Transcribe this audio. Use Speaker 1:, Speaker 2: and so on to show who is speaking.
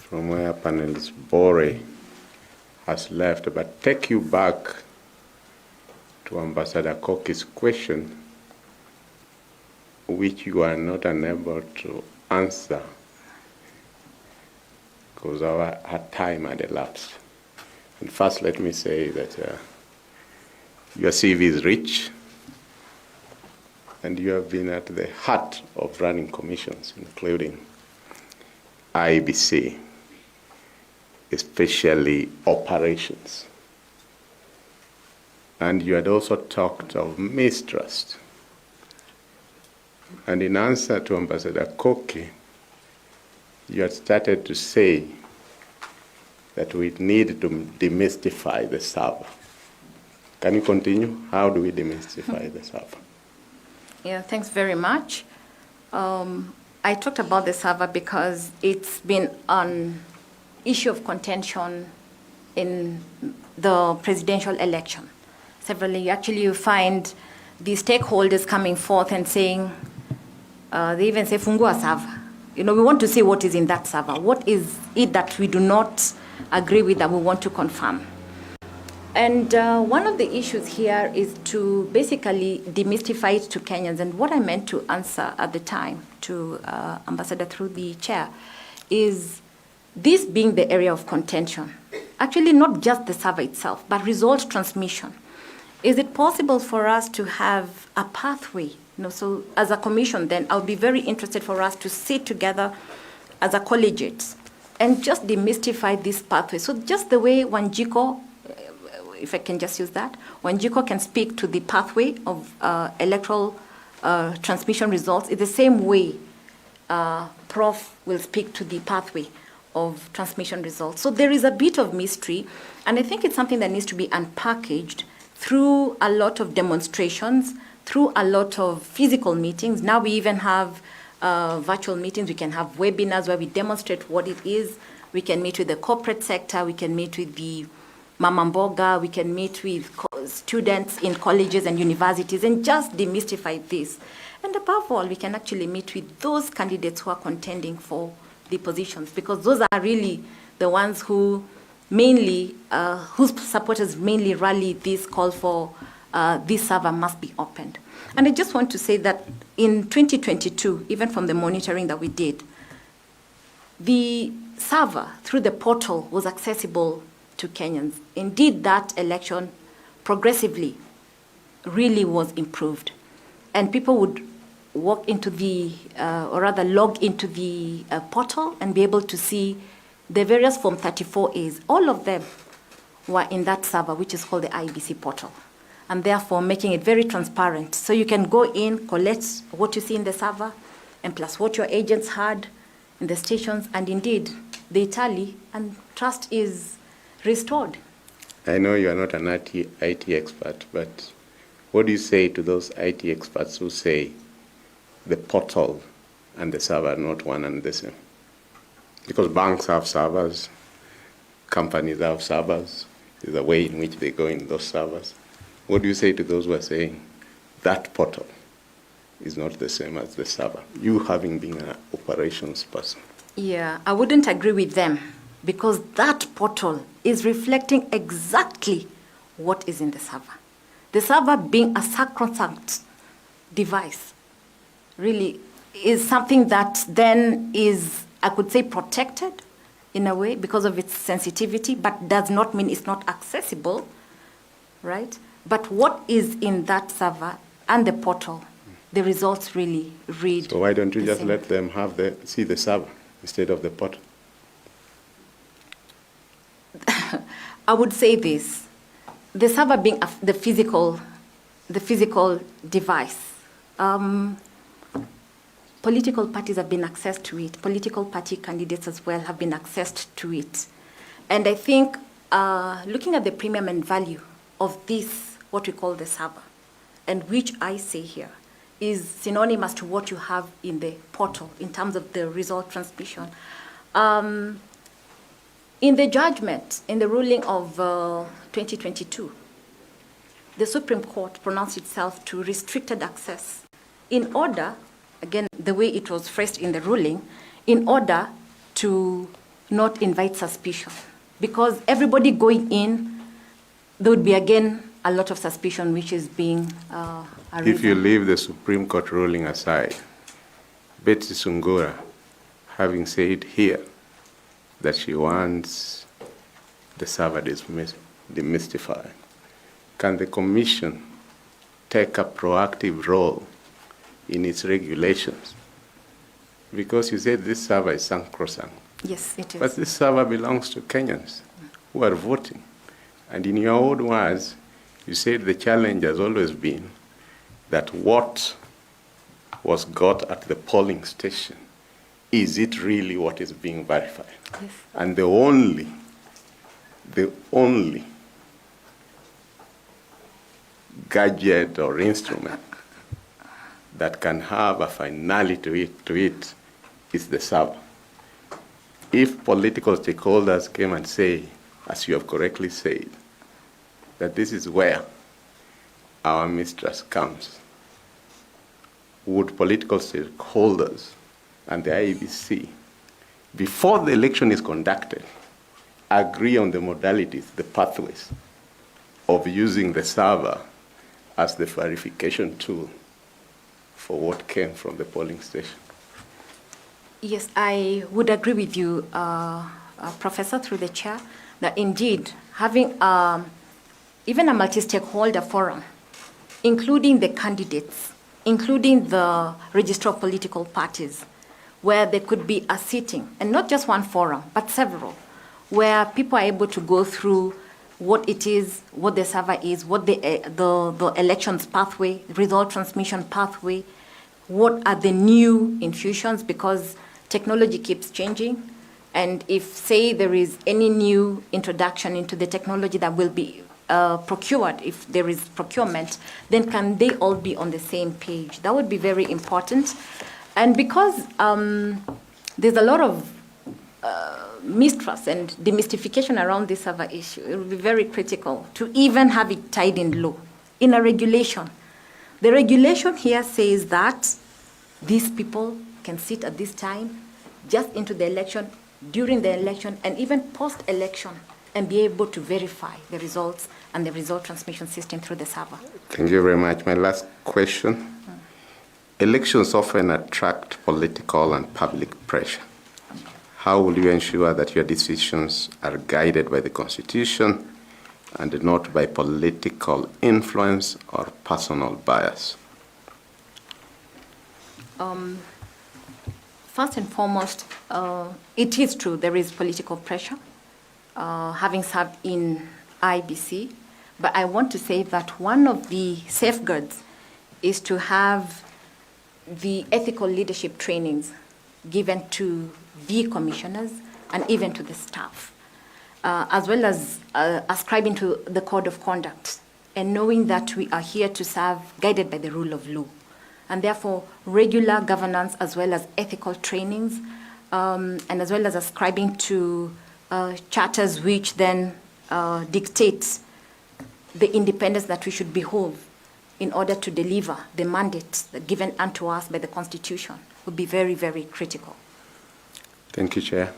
Speaker 1: from where panelist Bore has left, but take you back to Ambassador Koki's question, which you are not unable to answer because our time had elapsed. And first, let me say that your CV is rich, and you have been at the heart of running commissions, including IEBC, especially operations. And you had also talked of mistrust. And in answer to Ambassador Koki, you had started to say that we need to demystify the server. Can you continue? How do we demystify the server?
Speaker 2: Yeah, thanks very much. I talked about the server because it's been an issue of contention in the presidential election. Severally, actually, you find the stakeholders coming forth and saying, they even say, fungua server. You know, we want to see what is in that server. What is it that we do not agree with that we want to confirm? And one of the issues here is to basically demystify it to Kenyans. And what I meant to answer at the time to Ambassador through the chair is this being the area of contention. Actually, not just the server itself, but result transmission. Is it possible for us to have a pathway? You know, so as a commission, then I'll be very interested for us to sit together as a collegiate and just demystify this pathway. So just the way Wanjiko, if I can just use that, Wanjiko can speak to the pathway of electoral transmission results, it's the same way Prof will speak to the pathway of transmission results. So there is a bit of mystery, and I think it's something that needs to be unpackaged through a lot of demonstrations, through a lot of physical meetings. Now we even have virtual meetings. We can have webinars where we demonstrate what it is. We can meet with the corporate sector. We can meet with the Mama Mboga. We can meet with students in colleges and universities and just demystify this. And above all, we can actually meet with those candidates who are contending for the positions, because those are really the ones who mainly, whose supporters mainly rally this call for this server must be opened. And I just want to say that in 2022, even from the monitoring that we did, the server through the portal was accessible to Kenyans. Indeed, that election progressively really was improved. And people would walk into the, or rather log into the portal and be able to see the various Form 34As. All of them were in that server, which is called the IEBC portal, and therefore making it very transparent. So you can go in, collect what you see in the server, and plus what your agents had in the stations, and indeed, they tally, and trust is restored.
Speaker 1: I know you are not an IT expert, but what do you say to those IT experts who say the portal and the server are not one and the same? Because banks have servers, companies have servers, there's a way in which they go in those servers. What do you say to those who are saying that portal is not the same as the server, you having been an operations person?
Speaker 2: Yeah, I wouldn't agree with them, because that portal is reflecting exactly what is in the server. The server being a sacrosanct device really is something that then is, I could say, protected in a way because of its sensitivity, but does not mean it's not accessible, right? But what is in that server and the portal, the results really read.
Speaker 1: So why don't you just let them have see the server instead of the portal?
Speaker 2: I would say this: the server being the physical device. Political parties have been accessed to it. Political party candidates as well have been accessed to it. And I think looking at the premium and value of this, what we call the server, and which I say here, is synonymous to what you have in the portal in terms of the result transmission. In the judgment, in the ruling of 2022, the Supreme Court pronounced itself to restricted access in order, again, the way it was phrased in the ruling, in order to not invite suspicion. Because everybody going in, there would be again a lot of suspicion which is being arisen.
Speaker 1: If you leave the Supreme Court ruling aside, Nyabuto-Sungura, having said here that she wants the server demystified, can the Commission take a proactive role in its regulations? Because you said this server is sacrosanct.
Speaker 2: Yes, it is.
Speaker 1: But this server belongs to Kenyans who are voting. And in your own words, you said the challenge has always been that what was got at the polling station, is it really what is being verified?
Speaker 2: Yes.
Speaker 1: And the only gadget or instrument that can have a finality to it is the server. If political stakeholders came and say, as you have correctly said, that this is where our mistrust comes, would political stakeholders and the IEBC, before the election is conducted, agree on the modalities, the pathways of using the server as the verification tool for what came from the polling station?
Speaker 2: Yes, I would agree with you, Professor, through the chair, that indeed having even a multi-stakeholder forum, including the candidates, including the registrar of political parties, where there could be a sitting, and not just one forum, but several, where people are able to go through what it is, what the server is, what the elections pathway, result transmission pathway, what are the new infusions, because technology keeps changing. And if, say, there is any new introduction into the technology that will be procured, if there is procurement, then can they all be on the same page? That would be very important. And because there's a lot of mistrust and demystification around this server issue, it will be very critical to even have it tied in law, in a regulation. The regulation here says that these people can sit at this time, just into the election, during the election, and even post-election, and be able to verify the results and the result transmission system through the server.
Speaker 1: Thank you very much. My last question. Elections often attract political and public pressure. How will you ensure that your decisions are guided by the Constitution and not by political influence or personal bias?
Speaker 2: First and foremost, it is true there is political pressure, having served in IEBC, but I want to say that one of the safeguards is to have the ethical leadership trainings given to the commissioners and even to the staff, as well as ascribing to the code of conduct and knowing that we are here to serve guided by the rule of law. And therefore, regular governance as well as ethical trainings, and as well as ascribing to charters which then dictate the independence that we should behold in order to deliver the mandate given unto us by the Constitution would be very, very critical.
Speaker 1: Thank you, Chair.